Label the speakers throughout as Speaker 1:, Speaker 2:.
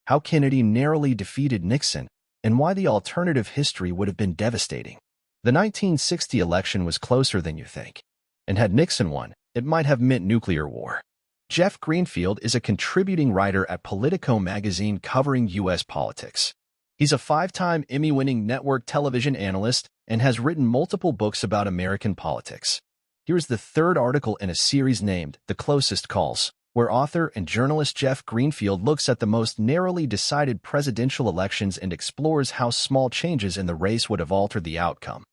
Speaker 1: how Kennedy narrowly defeated Nixon, and why the alternative history would have been devastating. The 1960 election was closer than you think, and had Nixon won, it might have meant nuclear war. Jeff Greenfield is a contributing writer at Politico Magazine covering U.S. politics. He's a 5-time Emmy-winning network television analyst and has written multiple books about American politics. Here's the third article in a series named The Closest Calls, where author and journalist Jeff Greenfield looks at the most narrowly decided presidential elections and explores how small changes in the race would have altered the outcome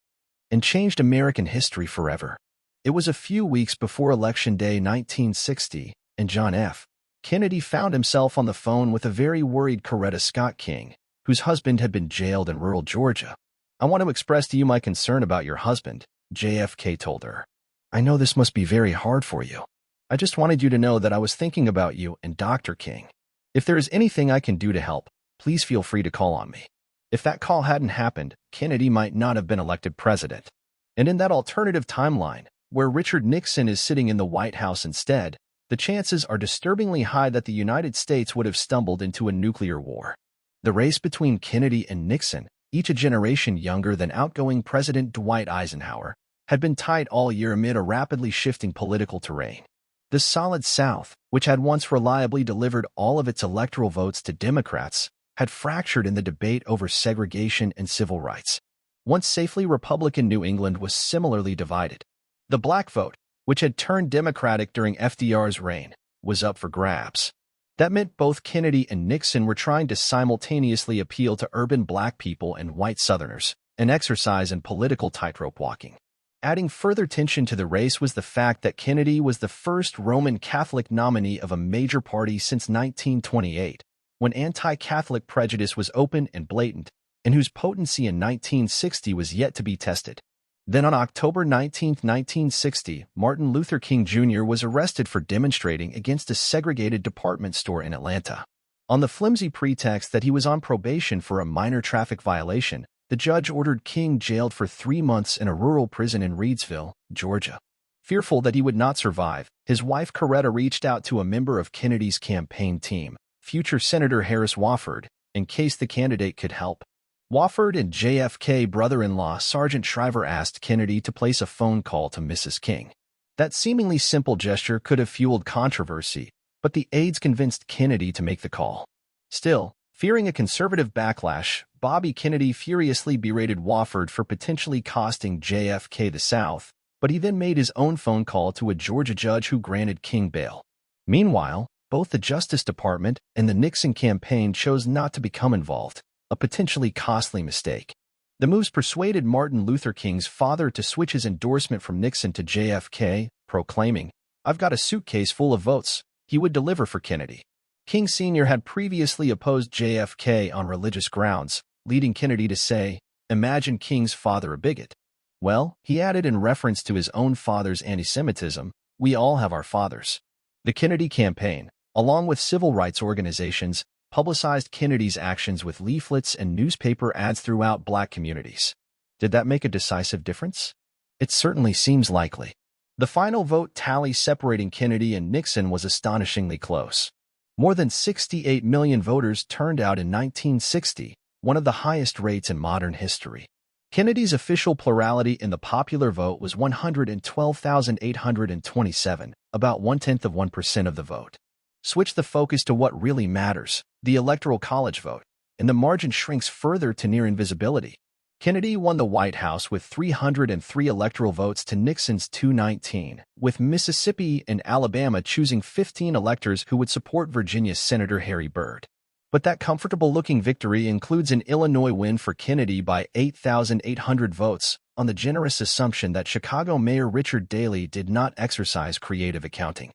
Speaker 1: and changed American history forever. It was a few weeks before Election Day 1960, and John F. Kennedy found himself on the phone with a very worried Coretta Scott King, whose husband had been jailed in rural Georgia. "I want to express to you my concern about your husband," JFK told her. "I know this must be very hard for you. I just wanted you to know that I was thinking about you and Dr. King. If there is anything I can do to help, please feel free to call on me." If that call hadn't happened, Kennedy might not have been elected president. And in that alternative timeline, where Richard Nixon is sitting in the White House instead, the chances are disturbingly high that the United States would have stumbled into a nuclear war. The race between Kennedy and Nixon, each a generation younger than outgoing President Dwight Eisenhower, had been tight all year amid a rapidly shifting political terrain. The Solid South, which had once reliably delivered all of its electoral votes to Democrats, had fractured in the debate over segregation and civil rights. Once safely Republican New England was similarly divided. The black vote, which had turned Democratic during FDR's reign, was up for grabs. That meant both Kennedy and Nixon were trying to simultaneously appeal to urban black people and white Southerners, an exercise in political tightrope walking. Adding further tension to the race was the fact that Kennedy was the first Roman Catholic nominee of a major party since 1928, when anti-Catholic prejudice was open and blatant, and whose potency in 1960 was yet to be tested. Then on October 19, 1960, Martin Luther King Jr. was arrested for demonstrating against a segregated department store in Atlanta. On the flimsy pretext that he was on probation for a minor traffic violation, the judge ordered King jailed for 3 months in a rural prison in Reidsville, Georgia. Fearful that he would not survive, his wife Coretta reached out to a member of Kennedy's campaign team, future Senator Harris Wofford, in case the candidate could help. Wofford and JFK brother-in-law Sergeant Shriver asked Kennedy to place a phone call to Mrs. King. That seemingly simple gesture could have fueled controversy, but the aides convinced Kennedy to make the call. Still, fearing a conservative backlash, Bobby Kennedy furiously berated Wofford for potentially costing JFK the South, but he then made his own phone call to a Georgia judge who granted King bail. Meanwhile, both the Justice Department and the Nixon campaign chose not to become involved, a potentially costly mistake. The moves persuaded Martin Luther King's father to switch his endorsement from Nixon to JFK, proclaiming, "I've got a suitcase full of votes he would deliver for Kennedy." King Sr. had previously opposed JFK on religious grounds, leading Kennedy to say, "Imagine King's father a bigot." Well, he added in reference to his own father's anti-Semitism, "We all have our fathers." The Kennedy campaign, along with civil rights organizations, publicized Kennedy's actions with leaflets and newspaper ads throughout black communities. Did that make a decisive difference? It certainly seems likely. The final vote tally separating Kennedy and Nixon was astonishingly close. More than 68 million voters turned out in 1960, one of the highest rates in modern history. Kennedy's official plurality in the popular vote was 112,827, about 0.1% of the vote. Switch the focus to what really matters, the Electoral College vote, and the margin shrinks further to near invisibility. Kennedy won the White House with 303 electoral votes to Nixon's 219, with Mississippi and Alabama choosing 15 electors who would support Virginia Senator Harry Byrd. But that comfortable-looking victory includes an Illinois win for Kennedy by 8,800 votes, on the generous assumption that Chicago Mayor Richard Daley did not exercise creative accounting.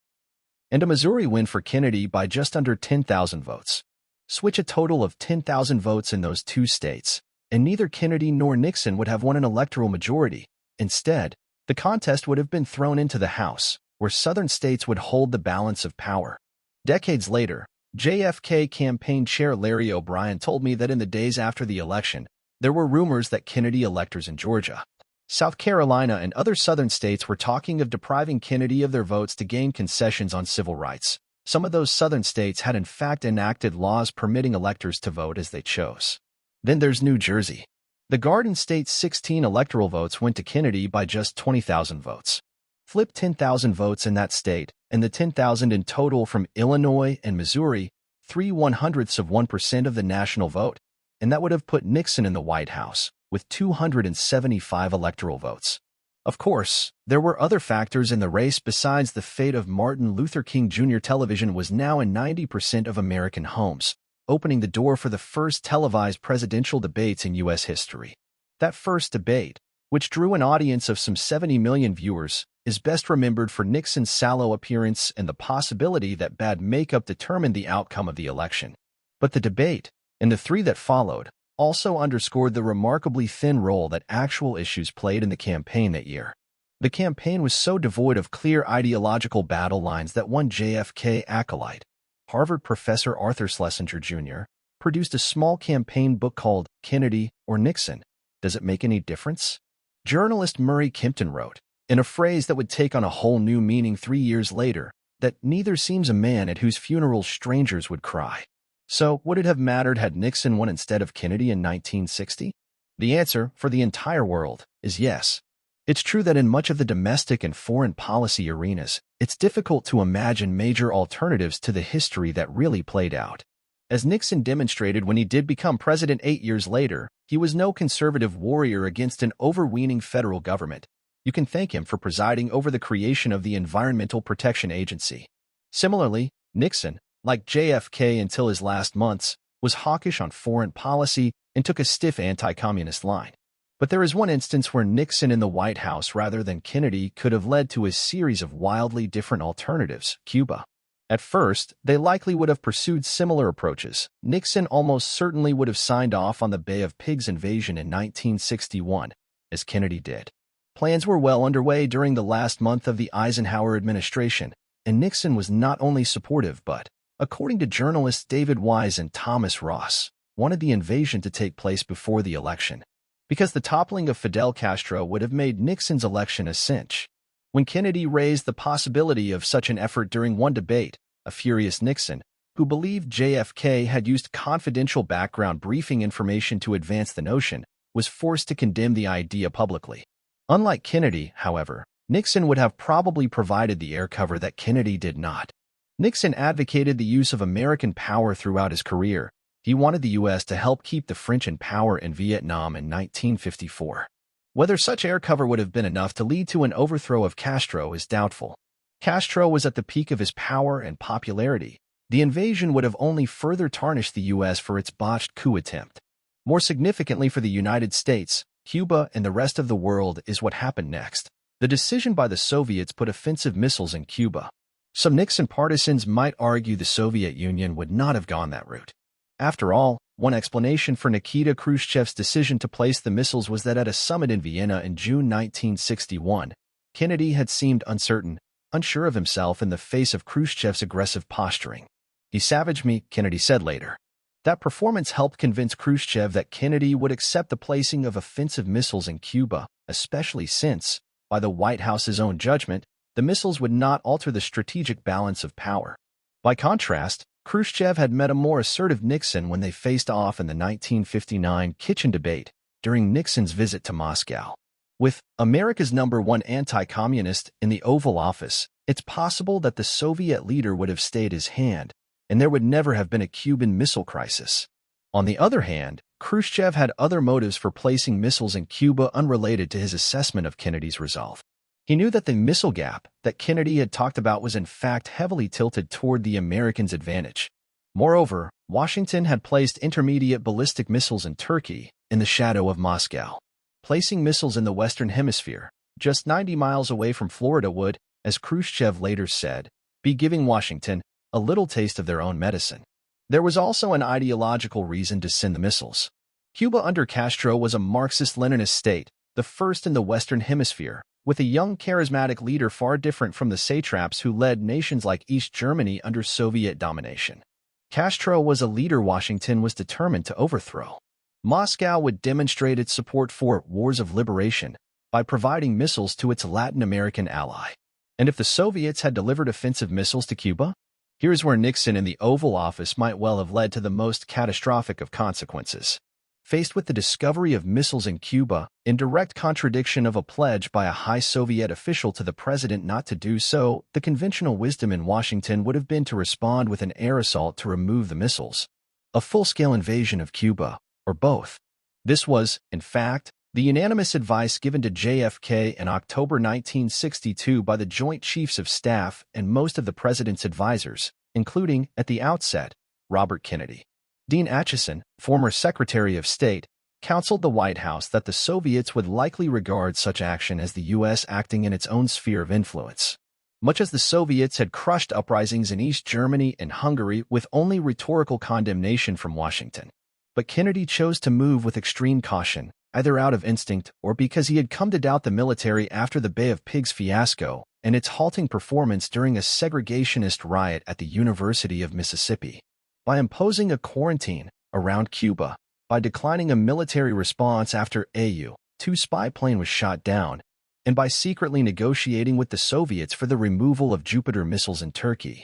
Speaker 1: And a Missouri win for Kennedy by just under 10,000 votes. Switch a total of 10,000 votes in those two states, and neither Kennedy nor Nixon would have won an electoral majority. Instead, the contest would have been thrown into the House, where Southern states would hold the balance of power. Decades later, JFK campaign chair Larry O'Brien told me that in the days after the election, there were rumors that Kennedy electors in Georgia, South Carolina, and other Southern states were talking of depriving Kennedy of their votes to gain concessions on civil rights. Some of those southern states had in fact enacted laws permitting electors to vote as they chose. Then there's New Jersey. The Garden State's 16 electoral votes went to Kennedy by just 20,000 votes. Flip 10,000 votes in that state, and the 10,000 in total from Illinois and Missouri, 0.03% of the national vote, and that would have put Nixon in the White House, with 275 electoral votes. Of course, there were other factors in the race besides the fate of Martin Luther King Jr. Television was now in 90% of American homes, opening the door for the first televised presidential debates in U.S. history. That first debate, which drew an audience of some 70 million viewers, is best remembered for Nixon's sallow appearance and the possibility that bad makeup determined the outcome of the election. But the debate, and the three that followed, also underscored the remarkably thin role that actual issues played in the campaign that year. The campaign was so devoid of clear ideological battle lines that one JFK acolyte, Harvard professor Arthur Schlesinger Jr., produced a small campaign book called Kennedy or Nixon. Does it make any difference? Journalist Murray Kempton wrote, in a phrase that would take on a whole new meaning 3 years later, that neither seems a man at whose funeral strangers would cry. So, would it have mattered had Nixon won instead of Kennedy in 1960? The answer, for the entire world, is yes. It's true that in much of the domestic and foreign policy arenas, it's difficult to imagine major alternatives to the history that really played out. As Nixon demonstrated when he did become president 8 years later, he was no conservative warrior against an overweening federal government. You can thank him for presiding over the creation of the Environmental Protection Agency. Similarly, Nixon, like JFK until his last months, was hawkish on foreign policy and took a stiff anti-communist line. But there is one instance where Nixon in the White House rather than Kennedy could have led to a series of wildly different alternatives: Cuba. At first, they likely would have pursued similar approaches. Nixon almost certainly would have signed off on the Bay of Pigs invasion in 1961, as Kennedy did. Plans were well underway during the last month of the Eisenhower administration, and Nixon was not only supportive but, according to journalists David Wise and Thomas Ross, wanted the invasion to take place before the election, because the toppling of Fidel Castro would have made Nixon's election a cinch. When Kennedy raised the possibility of such an effort during one debate, a furious Nixon, who believed JFK had used confidential background briefing information to advance the notion, was forced to condemn the idea publicly. Unlike Kennedy, however, Nixon would have probably provided the air cover that Kennedy did not. Nixon advocated the use of American power throughout his career. He wanted the U.S. to help keep the French in power in Vietnam in 1954. Whether such air cover would have been enough to lead to an overthrow of Castro is doubtful. Castro was at the peak of his power and popularity. The invasion would have only further tarnished the U.S. for its botched coup attempt. More significantly for the United States, Cuba, and the rest of the world is what happened next. The decision by the Soviets put offensive missiles in Cuba. Some Nixon partisans might argue the Soviet Union would not have gone that route. After all, one explanation for Nikita Khrushchev's decision to place the missiles was that at a summit in Vienna in June 1961, Kennedy had seemed uncertain, unsure of himself in the face of Khrushchev's aggressive posturing. "He savaged me," Kennedy said later. That performance helped convince Khrushchev that Kennedy would accept the placing of offensive missiles in Cuba, especially since, by the White House's own judgment, the missiles would not alter the strategic balance of power. By contrast, Khrushchev had met a more assertive Nixon when they faced off in the 1959 kitchen debate during Nixon's visit to Moscow. With America's #1 anti-communist in the Oval Office, it's possible that the Soviet leader would have stayed his hand, and there would never have been a Cuban Missile Crisis. On the other hand, Khrushchev had other motives for placing missiles in Cuba unrelated to his assessment of Kennedy's resolve. He knew that the missile gap that Kennedy had talked about was in fact heavily tilted toward the Americans' advantage. Moreover, Washington had placed intermediate ballistic missiles in Turkey in the shadow of Moscow. Placing missiles in the Western Hemisphere, just 90 miles away from Florida would, as Khrushchev later said, be giving Washington a little taste of their own medicine. There was also an ideological reason to send the missiles. Cuba under Castro was a Marxist-Leninist state, the first in the Western Hemisphere, with a young charismatic leader far different from the satraps who led nations like East Germany under Soviet domination. Castro was a leader Washington was determined to overthrow. Moscow would demonstrate its support for wars of liberation by providing missiles to its Latin American ally. And if the Soviets had delivered offensive missiles to Cuba, Here's where Nixon in the Oval Office might well have led to the most catastrophic of consequences. Faced with the discovery of missiles in Cuba, in direct contradiction of a pledge by a high Soviet official to the president not to do so, the conventional wisdom in Washington would have been to respond with an air assault to remove the missiles. A full-scale invasion of Cuba, or both. This was, in fact, the unanimous advice given to JFK in October 1962 by the Joint Chiefs of Staff and most of the president's advisors, including, at the outset, Robert Kennedy. Dean Acheson, former Secretary of State, counseled the White House that the Soviets would likely regard such action as the U.S. acting in its own sphere of influence. Much as the Soviets had crushed uprisings in East Germany and Hungary with only rhetorical condemnation from Washington. But Kennedy chose to move with extreme caution, either out of instinct or because he had come to doubt the military after the Bay of Pigs fiasco and its halting performance during a segregationist riot at the University of Mississippi. By imposing a quarantine around Cuba, by declining a military response after a U-2 spy plane was shot down, and by secretly negotiating with the Soviets for the removal of Jupiter missiles in Turkey.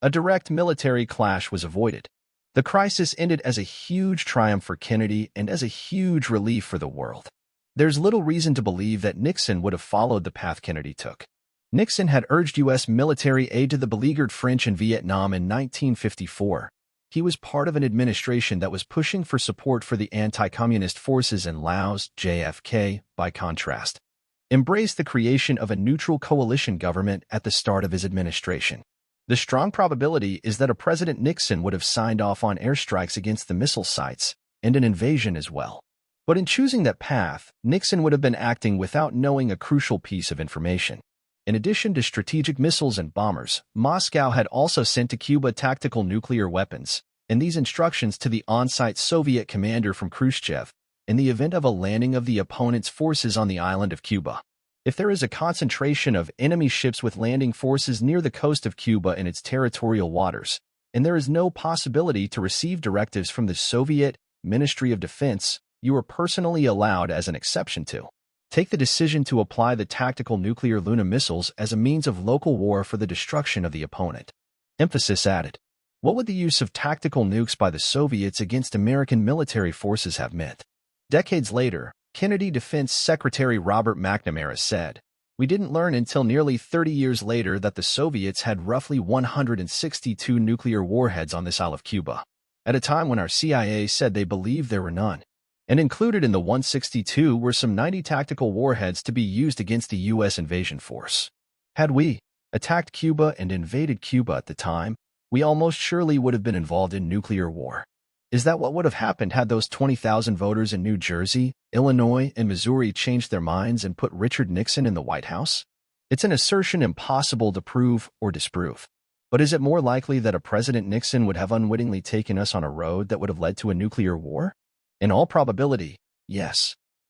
Speaker 1: A direct military clash was avoided. The crisis ended as a huge triumph for Kennedy and as a huge relief for the world. There's little reason to believe that Nixon would have followed the path Kennedy took. Nixon had urged U.S. military aid to the beleaguered French in Vietnam in 1954. He was part of an administration that was pushing for support for the anti-communist forces in Laos. JFK, by contrast, embraced the creation of a neutral coalition government at the start of his administration. The strong probability is that a President Nixon would have signed off on airstrikes against the missile sites and an invasion as well. But in choosing that path, Nixon would have been acting without knowing a crucial piece of information. In addition to strategic missiles and bombers, Moscow had also sent to Cuba tactical nuclear weapons, and these instructions to the on-site Soviet commander from Khrushchev, in the event of a landing of the opponent's forces on the island of Cuba. If there is a concentration of enemy ships with landing forces near the coast of Cuba in its territorial waters, and there is no possibility to receive directives from the Soviet Ministry of Defense, you are personally allowed as an exception to take the decision to apply the tactical nuclear Luna missiles as a means of local war for the destruction of the opponent. Emphasis added. What would the use of tactical nukes by the Soviets against American military forces have meant? Decades later, Kennedy Defense Secretary Robert McNamara said, "We didn't learn until nearly 30 years later that the Soviets had roughly 162 nuclear warheads on this Isle of Cuba, at a time when our CIA said they believed there were none." And included in the 162 were some 90 tactical warheads to be used against the U.S. invasion force. Had we attacked Cuba and invaded Cuba at the time, we almost surely would have been involved in nuclear war. Is that what would have happened had those 20,000 voters in New Jersey, Illinois, and Missouri changed their minds and put Richard Nixon in the White House? It's an assertion impossible to prove or disprove. But is it more likely that a President Nixon would have unwittingly taken us on a road that would have led to a nuclear war? In all probability, yes.